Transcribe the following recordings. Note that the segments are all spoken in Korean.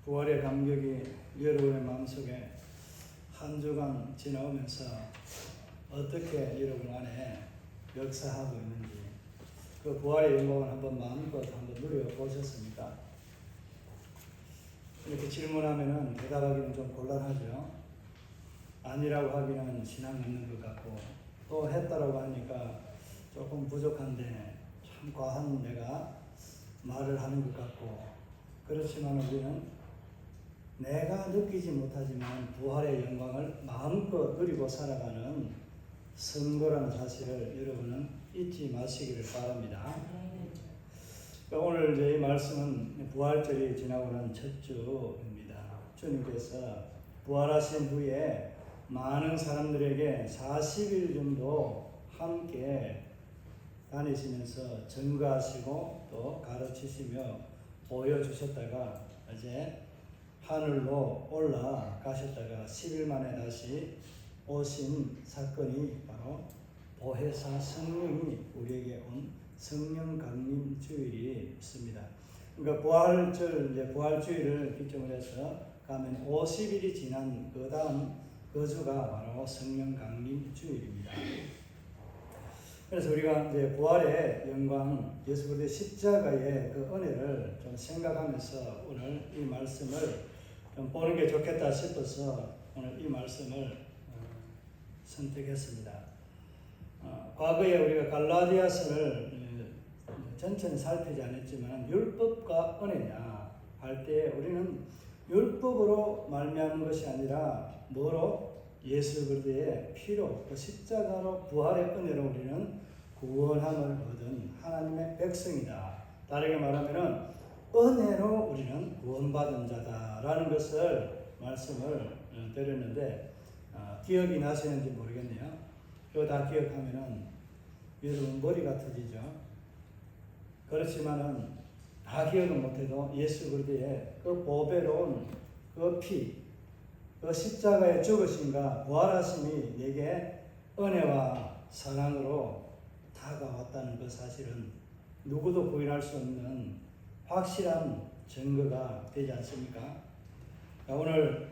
부활의 감격이 여러분의 마음속에 한 주간 지나오면서 어떻게 여러분 안에 역사하고 있는지 그 부활의 영광을 한번 마음껏 한번 누려보셨습니까? 이렇게 질문하면은 대답하기는 좀 곤란하죠. 아니라고 하기는 신앙 있는 것 같고 또 했다라고 하니까 조금 부족한데 참 과한 내가 말을 하는 것 같고 그렇지만 우리는 내가 느끼지 못하지만 부활의 영광을 마음껏 누리고 살아가는 선거라는 사실을 여러분은 잊지 마시기를 바랍니다. 오늘 저희 말씀은 부활절이 지나고 난 첫 주입니다. 주님께서 부활하신 후에 많은 사람들에게 40일 정도 함께 다니시면서 증거하시고 또 가르치시며 보여주셨다가 이제 하늘로 올라가셨다가 10일 만에 다시 오신 사건이 바로 보혜사 성령이 우리에게 온 성령 강림 주일이 있습니다. 그러니까 부활절, 이제 부활주일을 기점으로 해서 가면 50일이 지난 그 다음 그 주가 바로 성령 강림 주일입니다. 그래서 우리가 이제 부활의 영광, 예수 그리스도의 십자가의 그 은혜를 좀 생각하면서 오늘 이 말씀을 좀 보는 게 좋겠다 싶어서 오늘 이 말씀을 선택했습니다. 과거에 우리가 갈라디아서를 전체는 살피지 않았지만 율법과 은혜냐 할 때 우리는 율법으로 말미암은 것이 아니라 뭐로? 예수 그리스도의 피로 그 십자가로 부활의 은혜로 우리는 구원함을 얻은 하나님의 백성이다. 다르게 말하면은 은혜로 우리는 구원받은 자다라는 것을 말씀을 드렸는데 기억이 나시는지 모르겠네요. 그거 다 기억하면은 여러분 머리가 터지죠. 그렇지만은 다 기억은 못해도 예수 그리스도의 그 보배로운 그 피, 그 십자가의 죽으심과 부활하심이 내게 은혜와 사랑으로 다가왔다는 그 사실은 누구도 부인할 수 없는 확실한 증거가 되지 않습니까? 오늘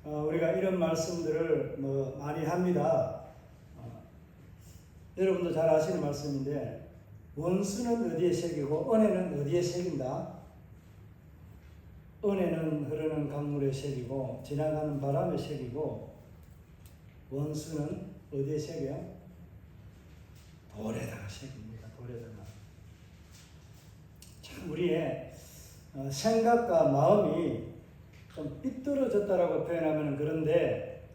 우리가 이런 말씀들을 많이 합니다. 여러분도 잘 아시는 말씀인데 원수는 어디에 새기고 은혜는 어디에 새긴다? 은혜는 흐르는 강물에 새기고 지나가는 바람에 새기고 원수는 어디에 새겨요? 돌에다가 새깁니다. 돌에다가. 참 우리의 생각과 마음이 좀 삐뚤어졌다라고 표현하면 그런데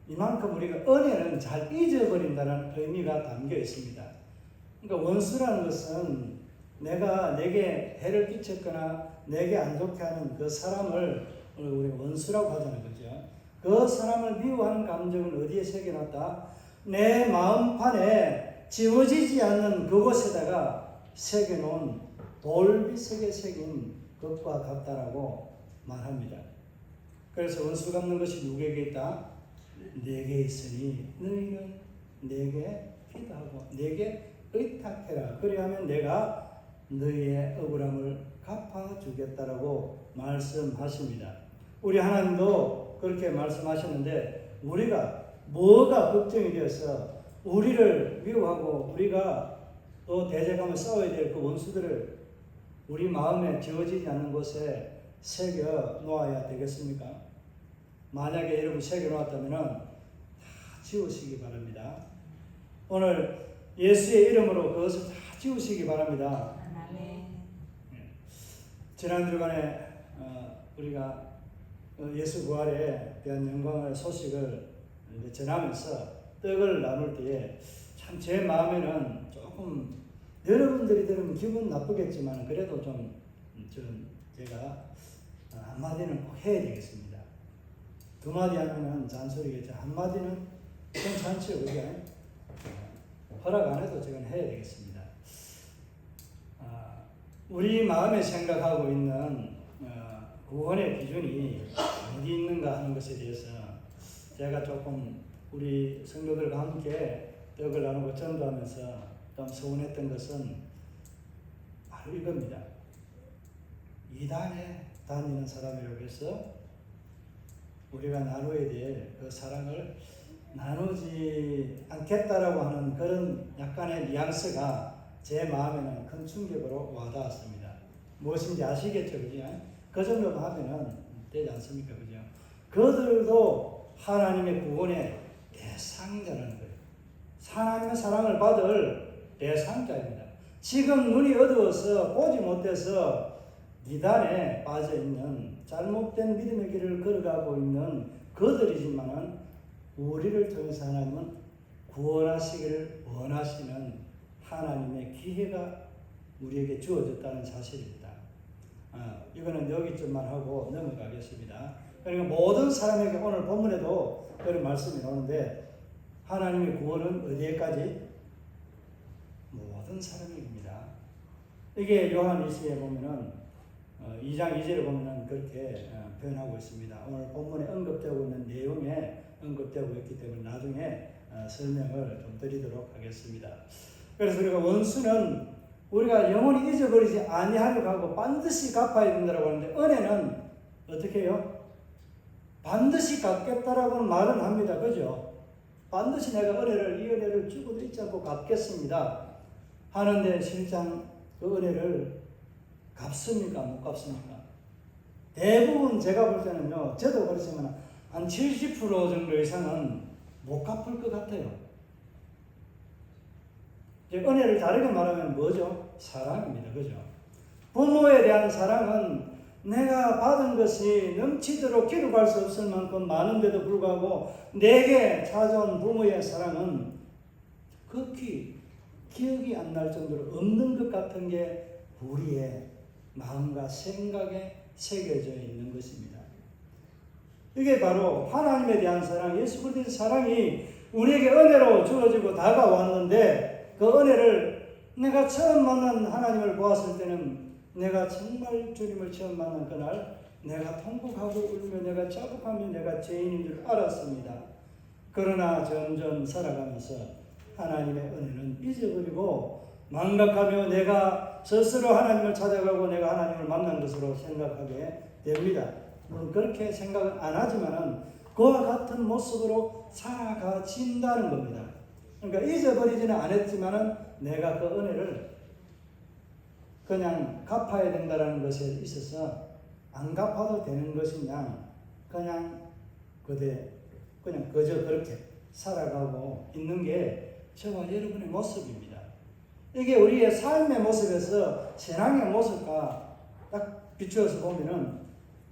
이만큼 우리가 은혜는 잘 잊어버린다는 의미가 담겨 있습니다. 그러니까 원수라는 것은 내게 해를 끼쳤거나 내게 안 좋게 하는 그 사람을 우리가 원수라고 하잖아요. 그죠? 그 사람을 미워하는 감정은 어디에 새겨놨다? 내 마음판에 지워지지 않는 그곳에다가 새겨놓은 돌비석에 새긴 것과 같다라고 말합니다. 그래서 원수 갚는 것이 누구에게 있다? 내게 있으니 너희는 내게 기도하고 내게 의탁해라. 그리하면 내가 너희의 억울함을 갚아주겠다라고 말씀하십니다. 우리 하나님도 그렇게 말씀하셨는데 우리가 뭐가 걱정이 되어서 우리를 미워하고 우리가 또 대적하며 싸워야 될 그 원수들을 우리 마음에 지워지지 않는 곳에 새겨 놓아야 되겠습니까? 만약에 여러분 새겨 놓았다면 다 지우시기 바랍니다. 오늘 예수의 이름으로 그것을 다 지우시기 바랍니다. 지난 주간에 우리가 예수 부활에 대한 영광의 소식을 전하면서 떡을 나눌 때에 참 제 마음에는 조금 여러분들이 들으면 기분 나쁘겠지만 그래도 제가 한마디는 꼭 해야 되겠습니다. 두 마디 하면은 잔소리겠죠. 한마디는 괜찮죠, 그게? 허락 안 해도 저건 해야 되겠습니다. 우리 마음에 생각하고 있는 구원의 기준이 어디 있는가 하는 것에 대해서 제가 조금 우리 성도들과 함께 떡을 나누고 전도하면서 좀 서운했던 것은 바로 이겁니다. 이단에 다니는 사람이라고 해서 우리가 나눠야 될 그 사랑을 나누지 않겠다라고 하는 그런 약간의 뉘앙스가 제 마음에는 큰 충격으로 와닿았습니다. 무엇인지 아시겠죠, 그죠? 그 정도만 하면은 되지 않습니까, 그죠? 그들도 하나님의 구원의 대상자라는 거예요. 하나님의 사랑을 받을 대상자입니다. 지금 눈이 어두워서 보지 못해서 이단에 빠져 있는 잘못된 믿음의 길을 걸어가고 있는 그들이지만은 우리를 통해서 하나님은 구원하시기를 원하시는 하나님의 기회가 우리에게 주어졌다는 사실입니다. 이거는 여기쯤만 하고 넘어가겠습니다. 그러니까 모든 사람에게 오늘 본문에도 그런 말씀이 나오는데 하나님의 구원은 어디에까지? 모든 사람에게입니다. 이게 요한 1시에 보면은 2장 2절에 보면은 그렇게 표현하고 있습니다. 오늘 본문에 언급되고 있는 내용에 언급되고 있기 때문에 나중에 설명을 좀 드리도록 하겠습니다. 그래서 우리가 원수는 우리가 영원히 잊어버리지 아니하려고 하고 반드시 갚아야 된다고 하는데 은혜는 어떻게 해요? 반드시 갚겠다라고는 말은 합니다. 그죠? 반드시 내가 이 은혜를 주고도 잊지 않고 갚겠습니다 하는데 실상 그 은혜를 갚습니까? 못 갚습니까? 대부분 제가 볼 때는요, 저도 그렇지만 한 70% 정도 이상은 못 갚을 것 같아요. 은혜를 다르게 말하면 뭐죠? 사랑입니다. 그죠? 부모에 대한 사랑은 내가 받은 것이 넘치도록 기록할 수 없을 만큼 많은데도 불구하고 내게 찾아온 부모의 사랑은 극히 기억이 안 날 정도로 없는 것 같은 게 우리의 마음과 생각에 새겨져 있는 것입니다. 이게 바로 하나님에 대한 사랑, 예수 그리스도의 사랑이 우리에게 은혜로 주어지고 다가왔는데 그 은혜를 내가 처음 만난 하나님을 보았을 때는 내가 정말 주님을 처음 만난 그날 내가 통곡하고 울며 내가 자복하며 내가 죄인인 줄 알았습니다. 그러나 점점 살아가면서 하나님의 은혜는 잊어버리고 망각하며 내가 스스로 하나님을 찾아가고 내가 하나님을 만난 것으로 생각하게 됩니다. 물론 그렇게 생각은 안 하지만은 그와 같은 모습으로 살아가진다는 겁니다. 그러니까 잊어버리지는 않았지만은 내가 그 은혜를 그냥 갚아야 된다는 것에 있어서 안 갚아도 되는 것이냐 그냥 그저 그렇게 살아가고 있는 게 저와 여러분의 모습입니다. 이게 우리의 삶의 모습에서 신앙의 모습과 딱 비추어서 보면은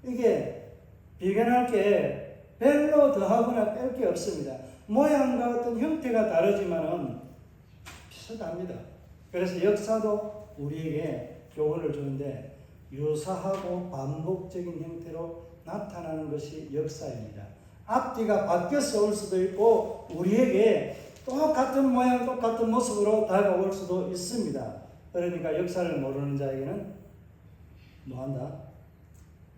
이게 비교할 게 별로 더하거나 뺄 게 없습니다. 모양과 어떤 형태가 다르지만은 비슷합니다. 그래서 역사도 우리에게 교훈을 주는데 유사하고 반복적인 형태로 나타나는 것이 역사입니다. 앞뒤가 바뀌어서 올 수도 있고 우리에게 똑같은 모양, 똑같은 모습으로 다가올 수도 있습니다. 그러니까 역사를 모르는 자에게는 뭐한다?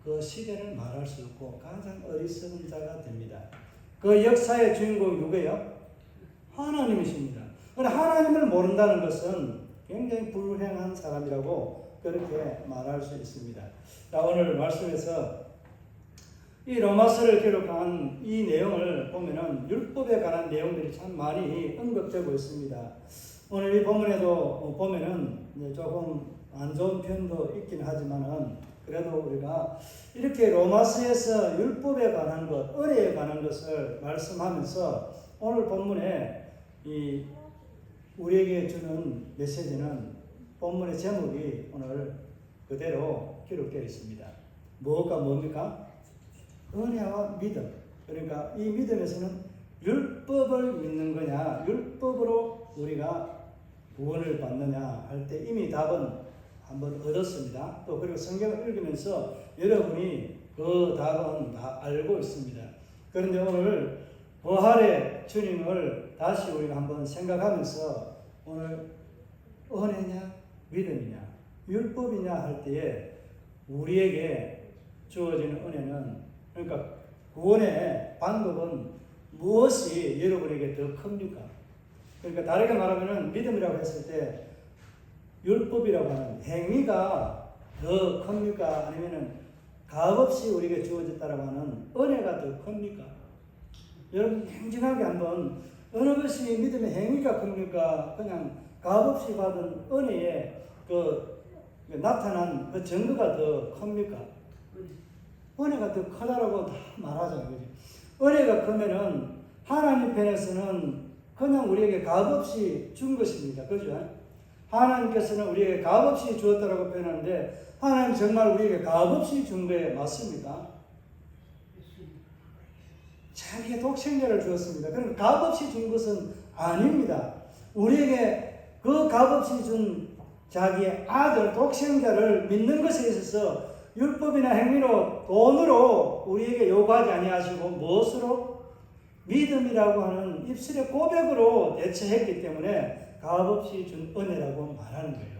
그 시대를 말할 수 없고 가장 어리석은 자가 됩니다. 그 역사의 주인공이 누구예요? 하나님이십니다. 그런데 하나님을 모른다는 것은 굉장히 불행한 사람이라고 그렇게 말할 수 있습니다. 자, 오늘 말씀에서 이 로마서를 기록한 이 내용을 보면은 율법에 관한 내용들이 참 많이 언급되고 있습니다. 오늘 이 본문에도 보면은 조금 안 좋은 표현도 있긴 하지만은 그래도 우리가 이렇게 로마서에서 율법에 관한 것, 은혜에 관한 것을 말씀하면서 오늘 본문에 이 우리에게 주는 메시지는 본문의 제목이 오늘 그대로 기록되어 있습니다. 뭐가 뭡니까? 은혜와 믿음. 그러니까 이 믿음에서는 율법을 믿는 거냐, 율법으로 우리가 구원을 받느냐 할 때 이미 답은 한번 얻었습니다. 또 그리고 성경을 읽으면서 여러분이 그 답은 다 알고 있습니다. 그런데 오늘 부활의 주님을 다시 우리가 한번 생각하면서 오늘 은혜냐 믿음이냐 율법이냐 할 때에 우리에게 주어지는 은혜는 그러니까 구원의 방법은 무엇이 여러분에게 더 큽니까? 그러니까 다르게 말하면 믿음이라고 했을 때 율법이라고 하는 행위가 더 큽니까? 아니면은 값없이 우리에게 주어졌다라고 하는 은혜가 더 큽니까? 여러분 냉정하게 한번 어느 것이 믿음의 행위가 큽니까? 그냥 값없이 받은 은혜에 나타난 그 증거가 더 큽니까? 은혜가 더 크다라고 다 말하잖아요. 그죠? 은혜가 크면은 하나님 편에서는 그냥 우리에게 값없이 준 것입니다. 그죠? 하나님께서는 우리에게 값없이 주었다라고 표현하는데 하나님 정말 우리에게 값없이 준 거에 맞습니까? 자기의 독생자를 주었습니다. 그러니까 값없이 준 것은 아닙니다. 우리에게 그 값없이 준 자기의 아들 독생자를 믿는 것에 있어서 율법이나 행위로 돈으로 우리에게 요구하지 아니하시고 무엇으로? 믿음이라고 하는 입술의 고백으로 대처했기 때문에 값없이 준 은혜라고 말하는 거예요.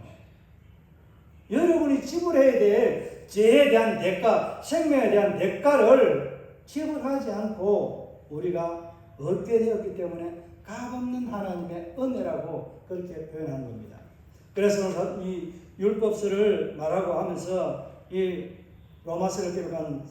여러분이 지불해야 될 죄에 대한 대가, 생명에 대한 대가를 지불하지 않고 우리가 얻게 되었기 때문에 값없는 하나님의 은혜라고 그렇게 표현한 겁니다. 그래서 이 율법서를 말하고 하면서 이 로마서를 기록한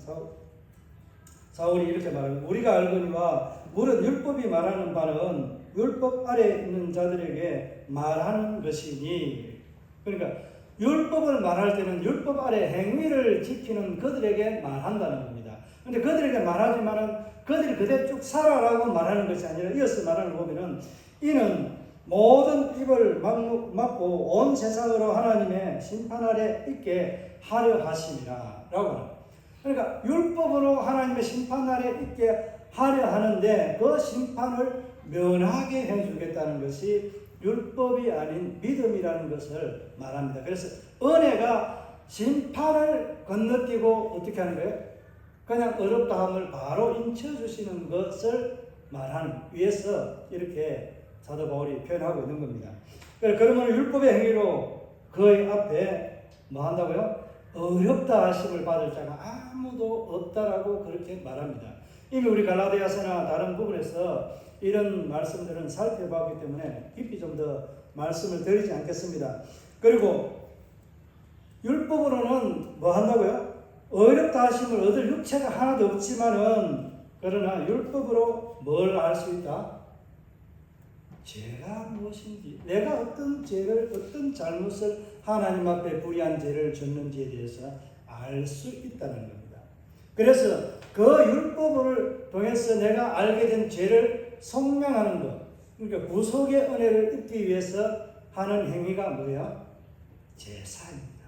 사울이 이렇게 말합니다. 우리가 알거니와 무릇 율법이 말하는 바는 율법 아래 있는 자들에게 말하는 것이니. 그러니까 율법을 말할 때는 율법 아래 행위를 지키는 그들에게 말한다는 겁니다. 근데 그들에게 말하지만은 그들이 그대로 쭉 살아라고 말하는 것이 아니라 이어서 말하는 거 보면은 이는 모든 입을 막고 온 세상으로 하나님의 심판 아래 있게 하려 하심이라 라고 합니다. 그러니까 율법으로 하나님의 심판 아래 있게 하려 하는데 그 심판을 면하게 해주겠다는 것이 율법이 아닌 믿음이라는 것을 말합니다. 그래서 은혜가 심판을 건너뛰고 어떻게 하는 거예요? 그냥 어렵다함을 바로 인쳐주시는 것을 말하는 위해서 이렇게 사도 바울이 표현하고 있는 겁니다. 그러면 율법의 행위로 그의 앞에 뭐 한다고요? 어렵다 하심을 받을 자가 아무도 없다라고 그렇게 말합니다. 이미 우리 갈라디아서나 다른 부분에서 이런 말씀들은 살펴봤기 때문에 깊이 좀 더 말씀을 드리지 않겠습니다. 그리고 율법으로는 뭐 한다고요? 어렵다 하심을 얻을 육체가 하나도 없지만은 그러나 율법으로 뭘 알 수 있다? 죄가 무엇인지, 내가 어떤 죄를, 어떤 잘못을 하나님 앞에 불의한 죄를 졌는지에 대해서 알 수 있다는 겁니다. 그래서 그 율법을 통해서 내가 알게 된 죄를 속량하는 것, 그러니까 구속의 은혜를 입기 위해서 하는 행위가 뭐야? 제사입니다.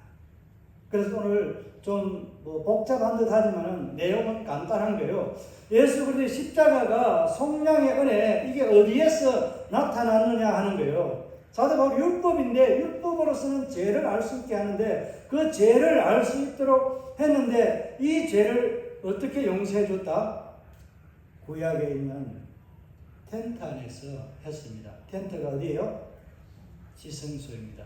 그래서 오늘 좀 뭐 복잡한 듯 하지만 내용은 간단한 거예요. 예수 그리스도의 십자가가 속량의 은혜, 이게 어디에서 나타났느냐 하는 거예요. 사도 바울이 율법인데 율법으로서는 죄를 알 수 있게 하는데 그 죄를 알 수 있도록 했는데 이 죄를 어떻게 용서해 줬다? 구약에 있는 텐트 안에서 했습니다. 텐트가 어디예요? 지성소입니다.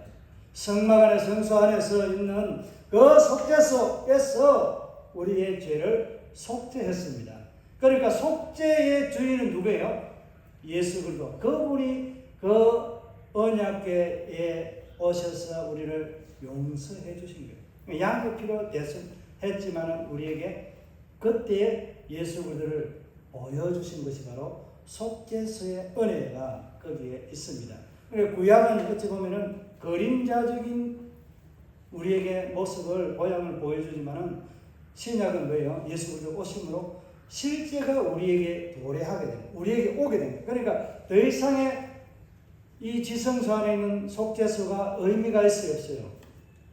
성막 안에 성소 안에서 있는 그 속죄소에서 우리의 죄를 속죄했습니다. 그러니까 속죄의 주인은 누구예요? 예수 그리스도. 그분이 그 언약궤에 오셔서 우리를 용서해 주신 거예요. 양의 피로 대속했지만 우리에게 그때 예수 그리스도를 보여주신 것이 바로 속죄소의 은혜가 거기에 있습니다. 그러니까 구약은 어찌 보면은 그림자적인 우리에게 모습을 모양을 보여주지만은 신약은 뭐예요? 예수 그리스도 오심으로 실제가 우리에게 도래하게 됩니다. 우리에게 오게 됩니다. 그러니까 더 이상의 이 지성소 안에 있는 속죄소가 의미가 있어요, 없어요?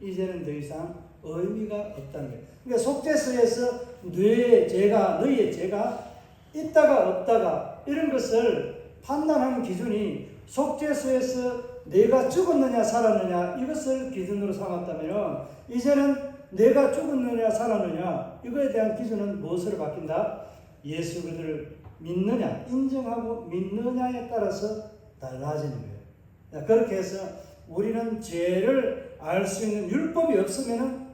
이제는 더 이상 의미가 없다는 거예요. 그러니까 속죄소에서 너의 죄가 있다가 없다가 이런 것을 판단하는 기준이 속죄소에서 내가 죽었느냐 살았느냐 이것을 기준으로 삼았다면 이제는 내가 죽었느냐 살았느냐 이거에 대한 기준은 무엇으로 바뀐다? 예수 그리스도를 믿느냐 인정하고 믿느냐에 따라서 달라지는 거예요. 그렇게 해서 우리는 죄를 알 수 있는 율법이 없으면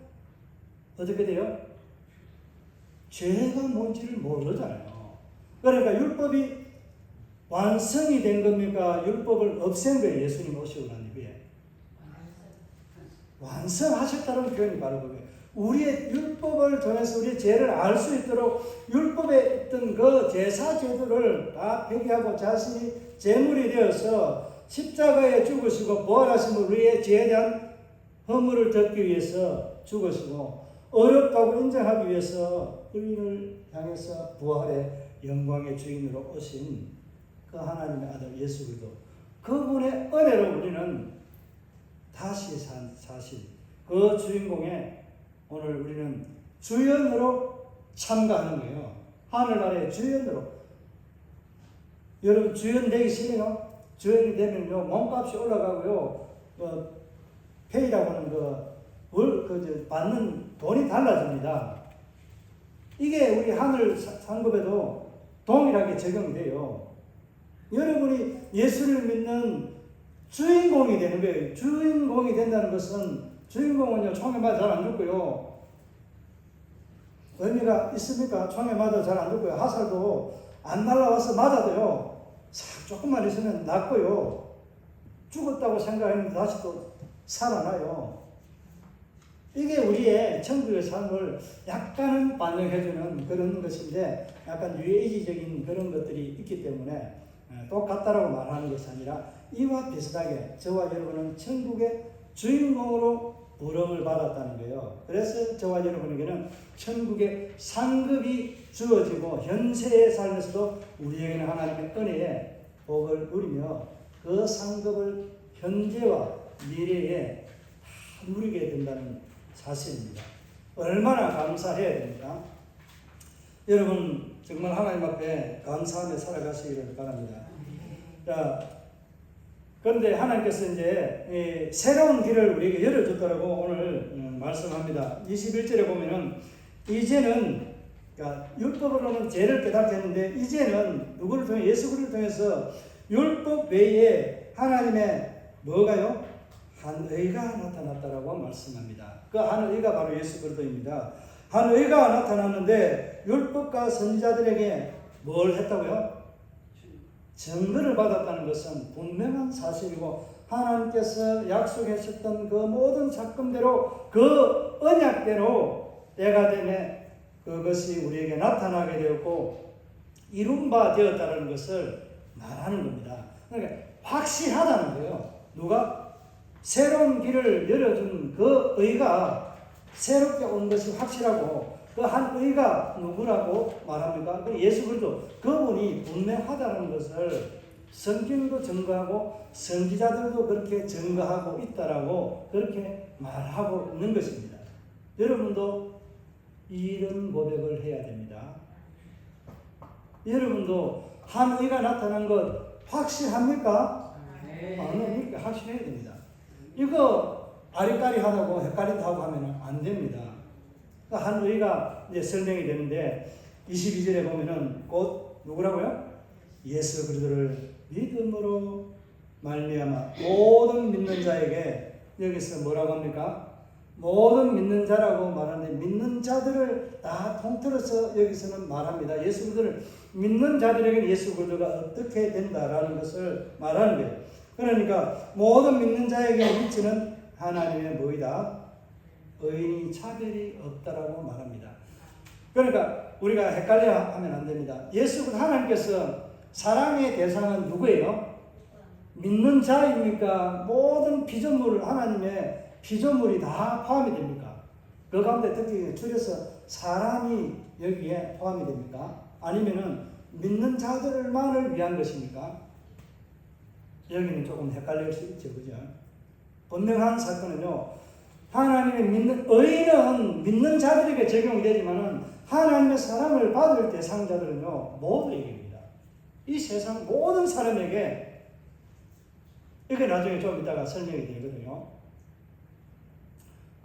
어떻게 돼요? 죄가 뭔지를 모르잖아요. 그러니까 율법이 완성이 된 겁니까? 율법을 없앤 거예요. 예수님 오시고 난 이후에. 완성하셨다는 표현이 바로 그거예요. 우리의 율법을 통해서 우리의 죄를 알 수 있도록 율법에 있던 그 제사 제도를 다 폐기하고 자신이 제물이 되어서 십자가에 죽으시고 부활하심으로 우리의 죄에 대한 허물을 덮기 위해서 죽으시고 어렵다고 인정하기 위해서 우리를 향해서 부활의 영광의 주인으로 오신 그 하나님의 아들 예수 그리스도, 그분의 은혜로 우리는 다시 사실 그 주인공에 오늘 우리는 주연으로 참가하는 거예요. 하늘나라의 주연으로. 여러분 주연 되기 싫어요? 주연이 되면요 몸값이 올라가고요, 페이라고 하는 받는 돈이 달라집니다. 이게 우리 하늘 상급에도 동일하게 적용이 돼요. 여러분이 예수를 믿는 주인공이 되는 거예요. 주인공이 된다는 것은, 주인공은요 총에 맞아 잘 안 죽고요. 의미가 있습니까? 총에 맞아 잘 안 죽고요. 화살도 안 날라와서 맞아도요 싹 조금만 있으면 낫고요. 죽었다고 생각했는데 다시 또 살아나요. 이게 우리의 천국의 삶을 약간은 반영해주는 그런 것인데, 약간 유해이적인 그런 것들이 있기 때문에 똑같다라고 말하는 것이 아니라 이와 비슷하게 저와 여러분은 천국의 주인공으로 부름을 받았다는 거예요. 그래서 저와 여러분에게는 천국의 상급이 주어지고 현세의 삶에서도 우리에게는 하나님의 은혜의 복을 누리며 그 상급을 현재와 미래에 다 누리게 된다는 사실입니다. 얼마나 감사해야 됩니까? 여러분 정말 하나님 앞에 감사하며 살아가시기를 바랍니다. 자, 그런데 하나님께서 이제 새로운 길을 우리에게 열어줬다라고 오늘 말씀합니다. 21절에 보면은 이제는, 그러니까 율법으로는 죄를 깨닫게 했는데 이제는 누구를 통해, 예수 그리스도를 통해서 율법 외에 하나님의 뭐가요? 한 의가 나타났다라고 말씀합니다. 그 한 의가 바로 예수 그리스도입니다. 한 의가 나타났는데 율법과 선지자들에게 뭘 했다고요? 증거를 받았다는 것은 분명한 사실이고, 하나님께서 약속하셨던 그 모든 작품대로, 그 언약대로 때가 되매 그것이 우리에게 나타나게 되었고 이룬 바 되었다는 것을 말하는 겁니다. 그러니까 확실하다는 거예요. 누가? 새로운 길을 열어준 그 의가 새롭게 온 것이 확실하고, 그 한 의가 누구라고 말합니까? 그 예수 그리스도, 그분이 분명하다는 것을 성경도 증거하고 선지자들도 그렇게 증거하고 있다라고 그렇게 말하고 있는 것입니다. 여러분도 이런 고백을 해야 됩니다. 여러분도 한 의가 나타난 것 확실합니까? 아니, 확실해야 됩니다. 이거 아리까리하다고 헷갈린다고 하면 안 됩니다. 한 의가 이제 설명이 되는데 22절에 보면은 곧 누구라고요? 예수 그리스도를 믿음으로 말미암아 모든 믿는 자에게, 여기서 뭐라고 합니까? 모든 믿는 자라고 말하는데 믿는 자들을 다 통틀어서 여기서는 말합니다. 예수 그리스도를 믿는 자들에게 예수 그리스도가 어떻게 된다라는 것을 말하는 거예요. 그러니까 모든 믿는 자에게 미치는 하나님의 뭐이다? 의인이 차별이 없다라고 말합니다. 그러니까 우리가 헷갈려 하면 안 됩니다. 예수 그리스도, 하나님께서 사랑의 대상은 누구예요? 믿는 자입니까? 모든 피조물, 하나님의 피조물이 다 포함이 됩니까? 그 가운데 특히 줄여서 사람이 여기에 포함이 됩니까? 아니면은 믿는 자들만을 위한 것입니까? 여기는 조금 헷갈릴 수 있죠, 그죠? 분명한 사건은요, 하나님의 믿는, 의인은 믿는 자들에게 적용이 되지만은 하나님의 사랑을 받을 대상자들은요, 모두에게입니다. 이 세상 모든 사람에게, 이게 나중에 좀 이따가 설명이 되거든요.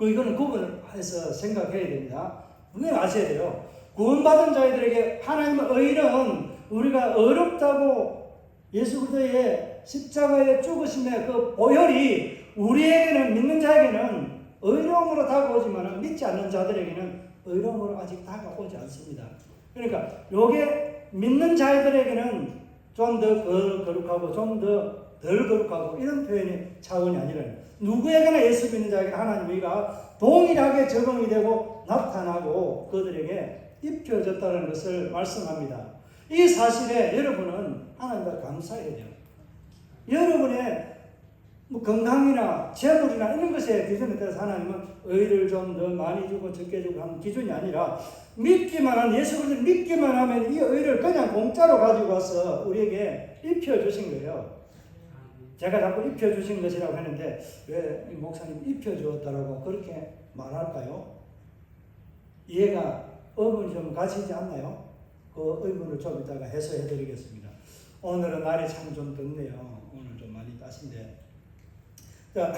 이거는 구분해서 생각해야 됩니다. 분명히 아셔야 돼요. 구원받은 자들에게 하나님의 의인은 우리가 어렵다고 예수 그리스도의 십자가에 죽으심의 그 보혈이 우리에게는, 믿는 자에게는 의로움으로 다가오지만 믿지 않는 자들에게는 의로움으로 아직 다가오지 않습니다. 그러니까 요게 믿는 자들에게는 좀 더 거룩하고 좀 더 덜 거룩하고 이런 표현의 차원이 아니라 누구에게나 예수 믿는 자에게 하나님이가 동일하게 적용이 되고 나타나고 그들에게 입혀졌다는 것을 말씀합니다. 이 사실에 여러분은 하나님과 감사해야 돼요. 여러분의 건강이나 재물이나 이런 것에 기준에 따라서 하나님은 의를 좀 더 많이 주고 적게 주고 하는 기준이 아니라 믿기만 한 예수 그리스도를 믿기만 하면 이 의를 그냥 공짜로 가지고 와서 우리에게 입혀주신 거예요. 제가 자꾸 입혀주신 것이라고 했는데 왜 목사님 입혀주었다라고 그렇게 말할까요? 이해가 의문이 좀 가시지 않나요? 그 의문을 좀 이따가 해소해 드리겠습니다. 오늘은 날이 참 좀 덥네요. 오늘 좀 많이 따신데. 자,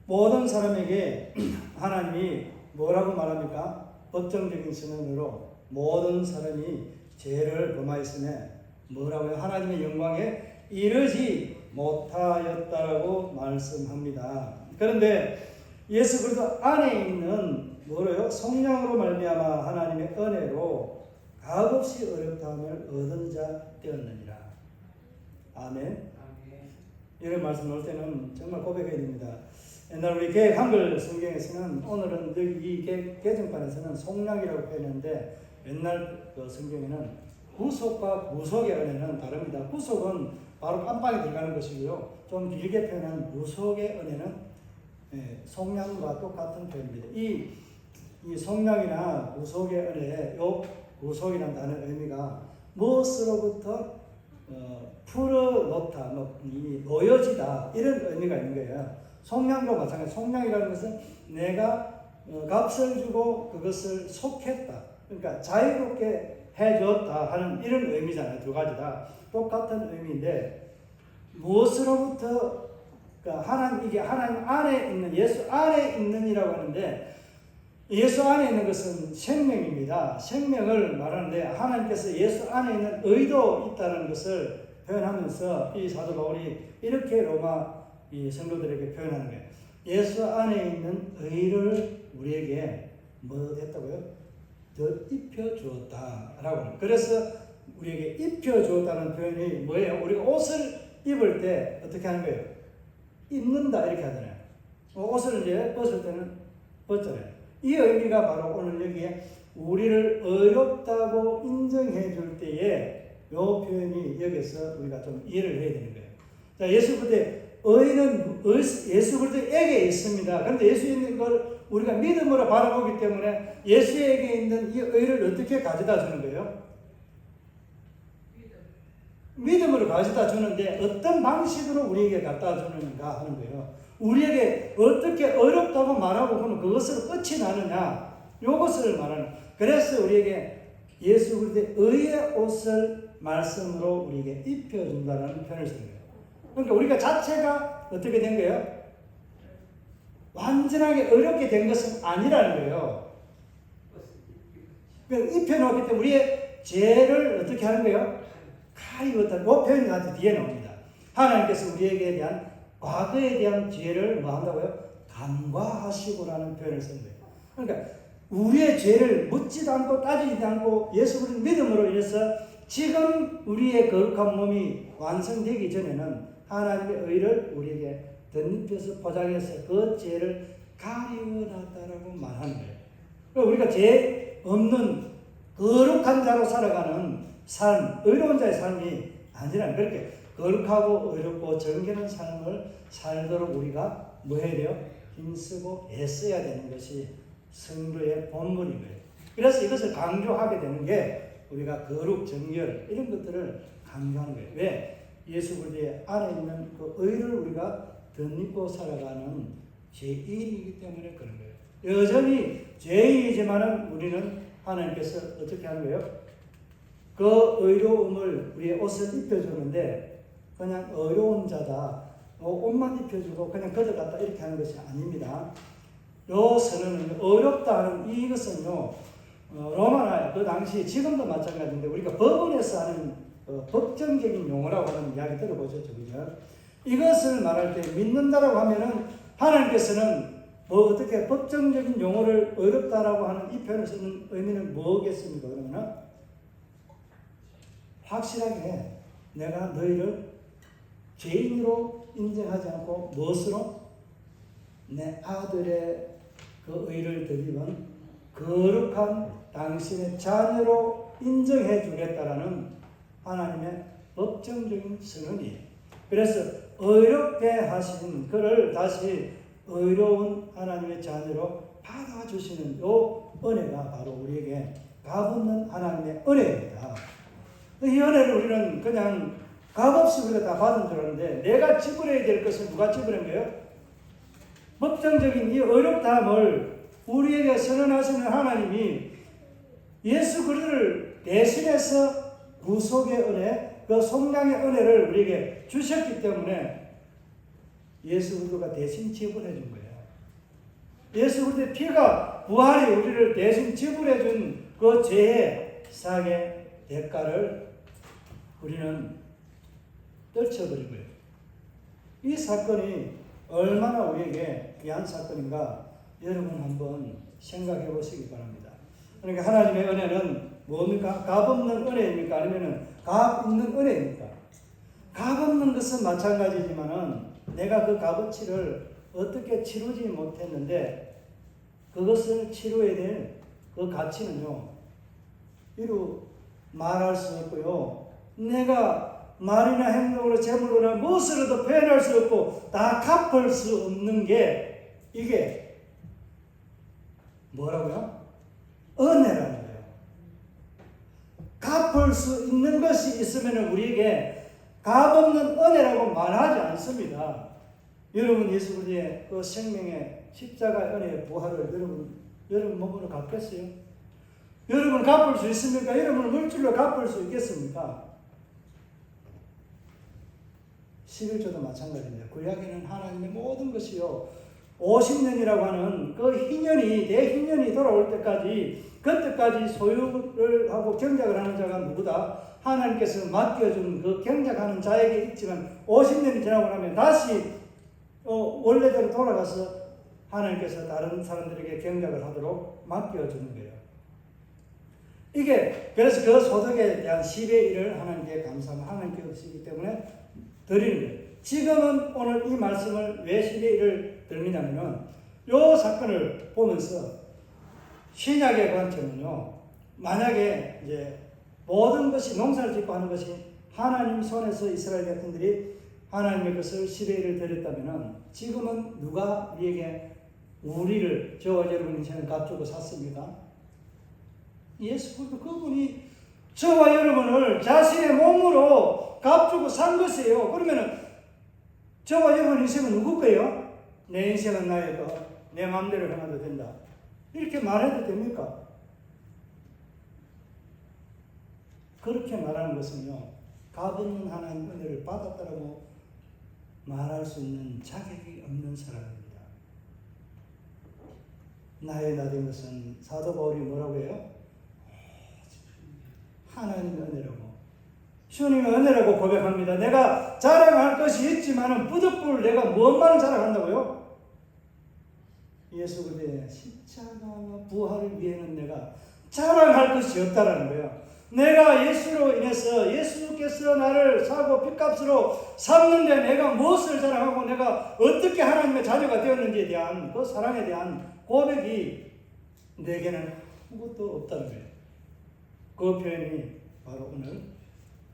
모든 사람에게 하나님이 뭐라고 말합니까? 법정적인 선언으로 모든 사람이 죄를 범하였으며 뭐라고요? 하나님의 영광에 이르지 못하였다라고 말씀합니다. 그런데 예수 그리스도 안에 있는 뭐로요? 성령으로 말미암아 하나님의 은혜로 값없이 어렵다함을 얻은 자 되었느니라. 아멘. 이런 말씀 올 때는 정말 고백해야 됩니다. 옛날 우리 개역 한글 성경에서는 오늘은 이 개정판에서는 속량이라고 표현했는데 옛날 그 성경에는 구속과 구속의 은혜는 다릅니다. 구속은 바로 깜빡이 들어가는 것이고요. 좀 길게 표현한 구속의 은혜는 속량과 똑같은 표현입니다. 이 속량이나 구속의 은혜, 요 구속이라는 단어의 의미가 무엇으로부터 풀어놓다, 놓여지다 이런 의미가 있는 거예요. 속량도 마찬가지. 속량이라는 것은 내가 값을 주고 그것을 속했다. 그러니까 자유롭게 해줬다 하는 이런 의미잖아요. 두 가지 다 똑같은 의미인데 무엇으로부터 그러니까 이게 하나님 안에 있는 예수 안에 있는이라고 하는데 예수 안에 있는 것은 생명입니다. 생명을 말하는데 하나님께서 예수 안에 있는 의도 있다는 것을 표현하면서 이 사도 바울이 이렇게 로마 이 성도들에게 표현하는 거예요. 예수 안에 있는 의를 우리에게 뭐 했다고요? 더 입혀주었다라고 합니다. 그래서 우리에게 입혀주었다는 표현이 뭐예요? 우리가 옷을 입을 때 어떻게 하는 거예요? 입는다 이렇게 하잖아요. 옷을 이제 벗을 때는 벗잖아요. 이 의미가 바로 오늘 여기에 우리를 의롭다고 인정해 줄 때에 이 표현이 여기서 우리가 좀 이해를 해야 되는 거예요. 자, 예수 그때 의는 예수 그리스도에게 있습니다. 그런데 예수 있는 걸 우리가 믿음으로 바라보기 때문에 예수에게 있는 이 의를 어떻게 가져다 주는 거예요? 믿음으로 가져다 주는데 어떤 방식으로 우리에게 갖다 주는가 하는 거예요. 우리에게 어떻게 어렵다고 말하고 그러면 그것으로 끝이 나느냐 이것을 말하는. 그래서 우리에게 예수 그리스도의 의의 옷을 말씀으로 우리에게 입혀준다는 표현을 쓰는 거예요. 그러니까 우리가 자체가 어떻게 된 거예요? 완전하게 어렵게 된 것은 아니라는 거예요. 그러니까 입혀놓기 때문에 우리의 죄를 어떻게 하는 거예요? 가리웠다. 그 표현이 나한테 뒤에 나옵니다. 하나님께서 우리에게 대한 과거에 대한 죄를 뭐 한다고요? 간과하시고라는 표현을 쓴 거예요. 그러니까 우리의 죄를 묻지도 않고 따지지도 않고 예수 그리스도 믿음으로 인해서 지금 우리의 거룩한 몸이 완성되기 전에는 하나님의 의를 우리에게 덧입혀서 포장해서 그 죄를 가리워놨다라고 말하는 거예요. 우리가 죄 없는 거룩한 자로 살아가는 삶, 의로운 자의 삶이 아니라 그렇게 거룩하고 의롭고 정결한 삶을 살도록 우리가 뭐 해야 돼요? 힘쓰고 애써야 되는 것이 성도의 본분인 거예요. 그래서 이것을 강조하게 되는 게 우리가 거룩, 정결 이런 것들을 강조하는 거예요. 왜? 예수 그리스도의 안에 있는 그 의를 우리가 덧입고 살아가는 죄인이기 때문에 그런 거예요. 여전히 죄인이지만은 우리는 하나님께서 어떻게 하는 거예요? 그 의로움을 우리의 옷을 입혀주는데 그냥 어려운 자다, 옷만 입혀주고 그냥 걷어갔다 이렇게 하는 것이 아닙니다. 요 선언은 어렵다 하는 이것은요, 로마나 그 당시 지금도 마찬가지인데 우리가 법원에서 하는 법정적인 용어라고 하는 이야기 들어보셨죠, 그죠? 이것을 말할 때 믿는다라고 하면은 하나님께서는 뭐 어떻게 법정적인 용어를 어렵다라고 하는 이 표현을 쓰는 의미는 뭐겠습니까? 그러면 확실하게 내가 너희를 죄인으로 인정하지 않고 무엇으로? 내 아들의 그 의를 드리면 거룩한 당신의 자녀로 인정해 주겠다라는 하나님의 법정적인 선언이에요. 그래서 의롭게 하신 그를 다시 의로운 하나님의 자녀로 받아주시는 요 은혜가 바로 우리에게 값없는 하나님의 은혜입니다. 이 은혜를 우리는 그냥 값없이 우리가 다 받은 줄 아는데, 내가 지불해야 될 것을 누가 지불한 거예요? 법정적인 이 의롭다함을 우리에게 선언하시는 하나님이 예수 그리스도를 대신해서 구속의 은혜, 그 속량의 은혜를 우리에게 주셨기 때문에 예수 그리스도가 대신 지불해 준 거예요. 예수 그리스도의 피가, 부활이 우리를 대신 지불해 준 그 죄의 사하의 대가를 우리는 떨쳐버린 거예요. 이 사건이 얼마나 우리에게 귀한 사건인가 여러분 한번 생각해 보시기 바랍니다. 그러니까 하나님의 은혜는 뭡니까? 값없는 은혜입니까? 아니면 값 있는 은혜입니까? 값없는 것은 마찬가지지만은 내가 그 값어치를 어떻게 치르지 못했는데 그것을 치료해야 될 그 가치는요, 이루 말할 수 없고요, 내가 말이나 행동으로 재물로나 무엇으로도 표현할 수 없고 다 갚을 수 없는 게 이게 뭐라고요? 은혜라는 거예요. 갚을 수 있는 것이 있으면 우리에게 값없는 은혜라고 말하지 않습니다. 여러분 예수 그리스도의 그 생명의 십자가의 은혜의 부활을 여러분 몸으로 갚겠어요? 여러분 갚을 수 있습니까? 여러분 물질로 갚을 수 있겠습니까? 11조도 마찬가지입니다. 구약에는 하나님의 모든 것이요 50년이라고 하는 그 희년이 대희년이 돌아올 때까지, 그때까지 소유를 하고 경작을 하는 자가 누구다? 하나님께서 맡겨준 그 경작하는 자에게 있지만 50년이 지나고 나면 다시 원래대로 돌아가서 하나님께서 다른 사람들에게 경작을 하도록 맡겨주는 거예요. 이게 그래서 그 소득에 대한 10의 1을 하나님께 감사하면 하나님께 없이기 때문에 드리는 거예요. 지금은 오늘 이 말씀을 왜 10의 1을 드리냐면은 이 사건을 보면서 신약의 관점은요, 만약에 이제 모든 것이 농사를 짓고 하는 것이 하나님 손에서 이스라엘 백성들이 하나님의 것을 10의 1을 드렸다면은 지금은 누가 우리를 저와 여러분 인생을 값주고 샀습니까? 예수 그리스도, 그분이 저와 여러분을 자신의 몸으로 값주고 산 것이에요. 그러면은 저와 여러분 인생은 누구 거예요? 내 인생은 나의 것, 내 마음대로 행해도 된다, 이렇게 말해도 됩니까? 그렇게 말하는 것은요, 값없는 하나님 은혜를 받았다라고 말할 수 있는 자격이 없는 사람입니다. 나의 나 된 것은 사도 바울이 뭐라고 해요? 하나님의 은혜라고, 주님의 은혜라고 고백합니다. 내가 자랑할 것이 있지만은 부득불 내가 무엇만을 자랑한다고요? 예수 그리스도의 십자가와 부활을 위해는 내가 자랑할 것이 없다라는 거예요. 내가 예수로 인해서 예수께서 나를 사고 핏값으로 샀는데 내가 무엇을 자랑하고 내가 어떻게 하나님의 자녀가 되었는지에 대한 그 사랑에 대한 고백이 내게는 아무것도 없다는 거예요. 그 표현이 바로 오늘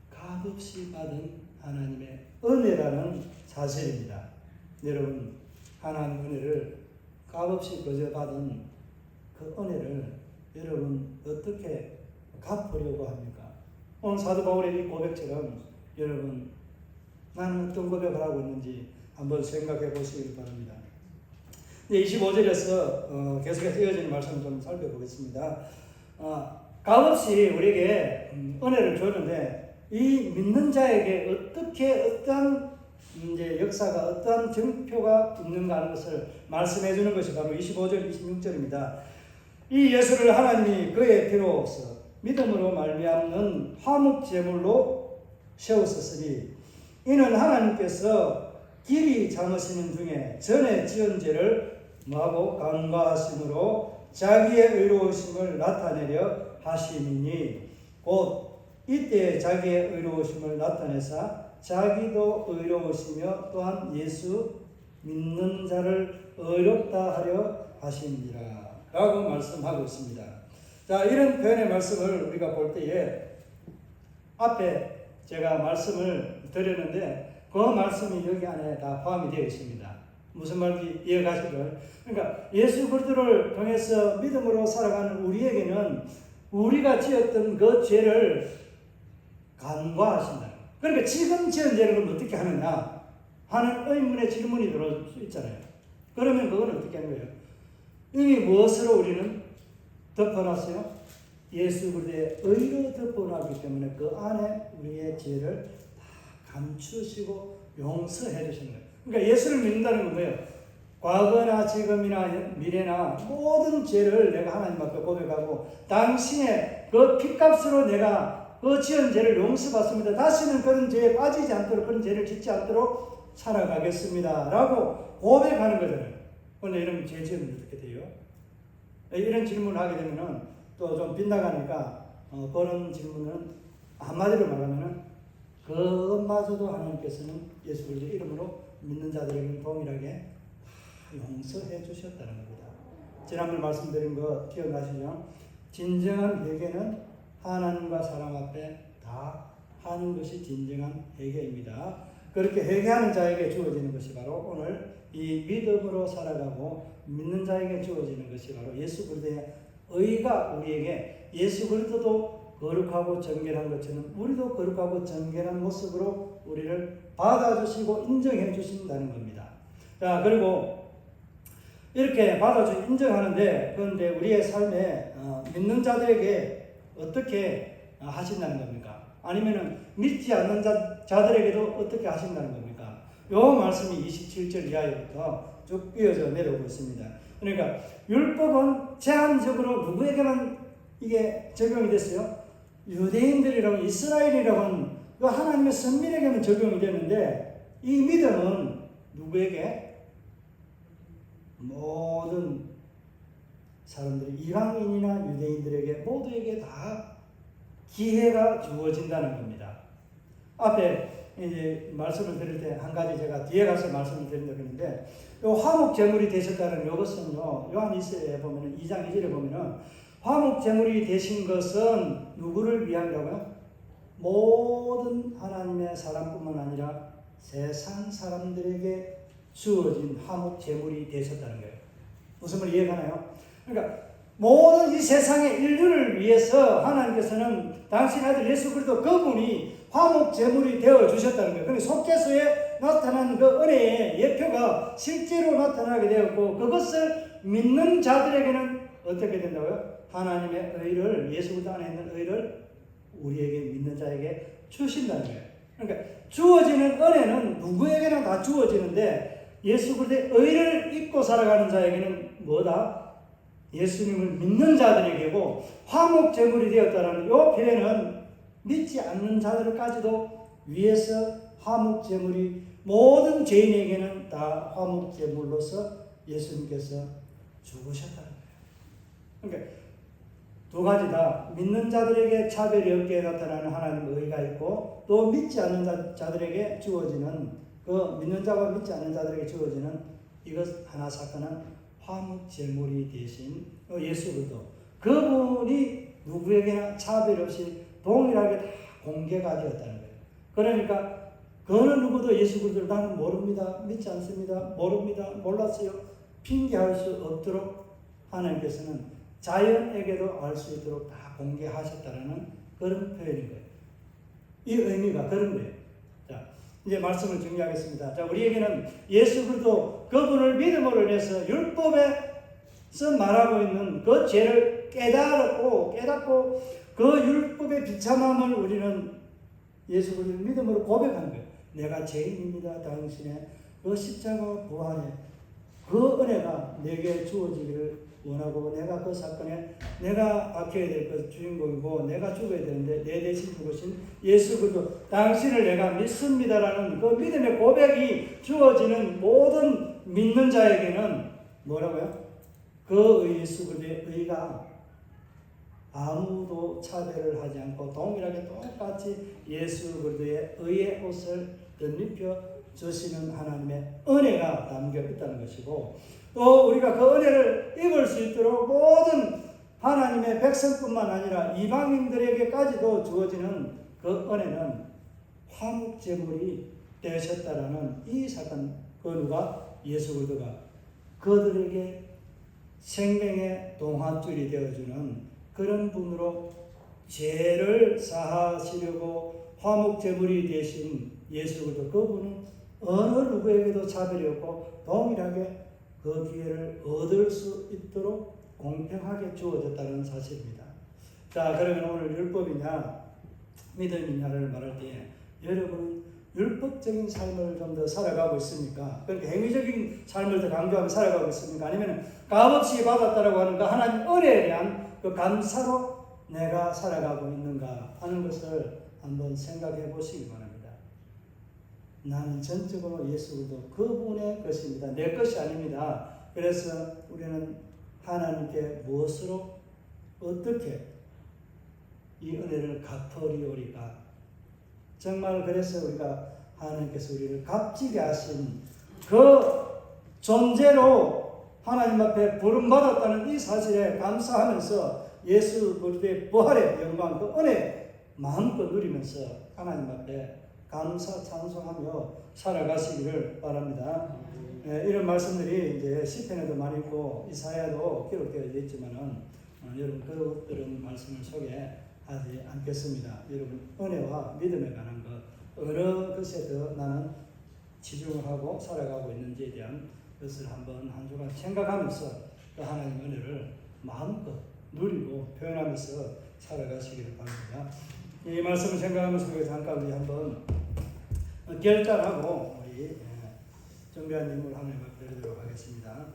값없이 받은 하나님의 은혜라는 사실입니다. 여러분, 하나님 은혜를 값없이 거저 받은 그 은혜를 여러분 어떻게 갚으려고 합니까? 오늘 사도 바울의 이 고백처럼 여러분, 나는 어떤 고백을 하고 있는지 한번 생각해 보시길 바랍니다. 25절에서 계속해서 이어지는 말씀을 좀 살펴보겠습니다. 값없이 우리에게 은혜를 줬는데 이 믿는 자에게 어떻게 어떠한 이제 역사가 어떠한 증표가 있는가 하는 것을 말씀해 주는 것이 바로 25절 26절입니다. 이 예수를 하나님이 그의 피로서 믿음으로 말미암는 화목 제물로 세우셨으니 이는 하나님께서 길이 참으시는 중에 전에 지은 죄를 뭐하고 간과하심으로 자기의 의로우심을 나타내려 하심이니 곧 이때 자기의 의로우심을 나타내사 자기도 의로우시며 또한 예수 믿는 자를 의롭다 하려 하심이라 라고 말씀하고 있습니다. 자, 이런 표현의 말씀을 우리가 볼 때에 앞에 제가 말씀을 드렸는데 그 말씀이 여기 안에 다 포함이 되어 있습니다. 무슨 말인지 이해가시죠? 그러니까 예수 그리스도를 통해서 믿음으로 살아가는 우리에게는 우리가 지었던 그 죄를 간과하신다. 그러니까 지금 지은 죄를 어떻게 하느냐 하는 의문의 질문이 들어올 수 있잖아요. 그러면 그건 어떻게 하는 거예요? 이미 무엇으로 우리는 덮어놨어요? 예수 그리스도의 의로 덮어놨기 때문에 그 안에 우리의 죄를 다 감추시고 용서해 주시는 거예요. 그러니까 예수를 믿는다는 건 뭐예요? 과거나 지금이나 미래나 모든 죄를 내가 하나님 앞에 고백하고 당신의 그 핏값으로 내가 그 지은 죄를 용서받습니다. 다시는 그런 죄에 빠지지 않도록 그런 죄를 짓지 않도록 살아가겠습니다. 라고 고백하는 거잖아요. 그런데 이런 죄 지으면 어떻게 돼요? 이런 질문을 하게 되면 또 좀 빗나가니까 그런 질문은 한마디로 말하면 그것마저도 하나님께서는 예수 그리스도 이름으로 믿는 자들에게 동일하게 용서해 주셨다는 겁니다. 지난번 말씀드린 거 기억나시죠? 진정한 회개는 하나님과 사람 앞에 다 하는 것이 진정한 회개입니다. 그렇게 회개하는 자에게 주어지는 것이 바로 오늘 이 믿음으로 살아가고 믿는 자에게 주어지는 것이 바로 예수 그리스도의 의가 우리에게 예수 그리스도도 거룩하고 정결한 것처럼 우리도 거룩하고 정결한 모습으로 우리를 받아주시고 인정해 주신다는 겁니다. 자, 그리고 이렇게 받아주고 인정하는데 그런데 우리의 삶에 믿는 자들에게 어떻게 하신다는 겁니까? 아니면은 믿지 않는 자들에게도 어떻게 하신다는 겁니까? 요 말씀이 27절 이하부터 쭉 이어져 내려오고 있습니다. 그러니까 율법은 제한적으로 누구에게만 이게 적용이 됐어요? 유대인들이라고 이스라엘이라고는 하나님의 선민에게만 적용이 되는데 이 믿음은 누구에게? 모든 사람들이 이방인이나 유대인들에게 모두에게 다 기회가 주어진다는 겁니다. 앞에 이제 말씀을 드릴 때 한 가지 제가 뒤에 가서 말씀을 드린다고 했는데 요 화목 제물이 되셨다는 이것은요 요한일서에 보면은 2장 2절에 보면은 화목 제물이 되신 것은 누구를 위함이라고요? 모든 하나님의 사람뿐만 아니라 세상 사람들에게 주어진 화목 제물이 되셨다는 거예요. 무슨 말 이해가나요? 그러니까 모든 이 세상의 인류를 위해서 하나님께서는 당신 아들 예수 그리스도 그분이 화목 제물이 되어 주셨다는 거예요. 그러니까 속죄소에 나타난 그 은혜의 예표가 실제로 나타나게 되었고 그것을 믿는 자들에게는 어떻게 된다고요? 하나님의 의를 예수 그리스도 안에 있는 의를 우리에게 믿는 자에게 주신다는 거예요. 그러니까 주어지는 은혜는 누구에게나 다 주어지는데 예수 그리스도의 의를 입고 살아가는 자에게는 뭐다? 예수님을 믿는 자들에게고 화목 제물이 되었다는 이 표현은 믿지 않는 자들까지도 위해서 화목 제물이 모든 죄인에게는 다 화목 제물로서 예수님께서 죽으셨다는 거예요. 그러니까 두 가지 다 믿는 자들에게 차별이 없게 나타나는 하나님의 의가 있고 또 믿지 않는 자들에게 주어지는 그 믿는 자와 믿지 않는 자들에게 주어지는 이것 하나 사건은 화목 제물이 되신 예수 그리스도 그분이 누구에게나 차별 없이 동일하게 다 공개가 되었다는 거예요. 그러니까 그 어느 누구도 예수 그리스도를 나는 모릅니다. 믿지 않습니다. 모릅니다. 몰랐어요. 핑계할 수 없도록 하나님께서는 자연에게도 알 수 있도록 다 공개하셨다는 그런 표현인 거예요. 이 의미가 그런 거예요. 자, 이제 말씀을 정리하겠습니다. 자, 우리에게는 예수 그리스도 그분을 믿음으로 인해서 율법에서 말하고 있는 그 죄를 깨닫고 그 율법의 비참함을 우리는 예수 그리스도를 믿음으로 고백하는 거예요. 내가 죄인입니다. 당신의 그 십자가 부활의 그 은혜가 내게 주어지기를 원하고 내가 그 사건에 내가 박혀야 될 것 주인공이고 내가 죽어야 되는데 내 대신 죽으신 예수 그리스도 당신을 내가 믿습니다라는 그 믿음의 고백이 주어지는 모든 믿는 자에게는 뭐라고요? 그 예수 그리스도의 의가 아무도 차별을 하지 않고 동일하게 똑같이 예수 그리스도의 의의 옷을 덧입혀 주시는 하나님의 은혜가 담겨 있다는 것이고, 또 우리가 그 은혜를 입을 수 있도록 모든 하나님의 백성뿐만 아니라 이방인들에게까지도 주어지는 그 은혜는 화목제물이 되셨다라는 이 사건, 그 누가? 예수 그리스도가 그들에게 생명의 동화줄이 되어주는 그런 분으로 죄를 사하시려고 화목제물이 되신 예수 그리스도, 그분은 어느 누구에게도 차별이 없고 동일하게 그 기회를 얻을 수 있도록 공평하게 주어졌다는 사실입니다. 자, 그러면 오늘 율법이냐 믿음이냐를 말할 때에 여러분은 율법적인 삶을 좀 더 살아가고 있습니까? 그러니까 행위적인 삶을 더 강조하며 살아가고 있습니까? 아니면 값없이 받았다라고 하는 그 하나님 은혜에 대한 그 감사로 내가 살아가고 있는가 하는 것을 한번 생각해 보시기 바랍니다. 나는 전적으로 예수 그리스도 그분의 것입니다. 내 것이 아닙니다. 그래서 우리는 하나님께 무엇으로 어떻게 이 은혜를 갚으리오리까? 정말 그래서 우리가 하나님께서 우리를 값지게 하신 그 존재로 하나님 앞에 부름받았다는 이 사실에 감사하면서 예수 그리스도의 부활의 영광, 그 은혜 마음껏 누리면서 하나님 앞에 감사 찬송하며 살아가시기를 바랍니다. 이런 말씀들이 이제 시편에도 많이 있고 이사야도 기록되어 있지만은 여러분 그것들은 말씀을 소개하지 않겠습니다. 여러분 은혜와 믿음에 관한 것 어느 것에 더 나는 치중을 하고 살아가고 있는지에 대한 것을 한번 한 주간 생각하면서 또 하나님 은혜를 마음껏 누리고 표현하면서 살아가시기를 바랍니다. 이 말씀을 생각하면서 잠깐 우리 한번 결단하고 우리 준비한 인물 하나님 앞에 드리도록 하겠습니다.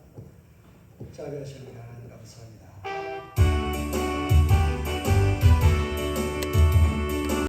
자비하시는 하나님 감사합니다.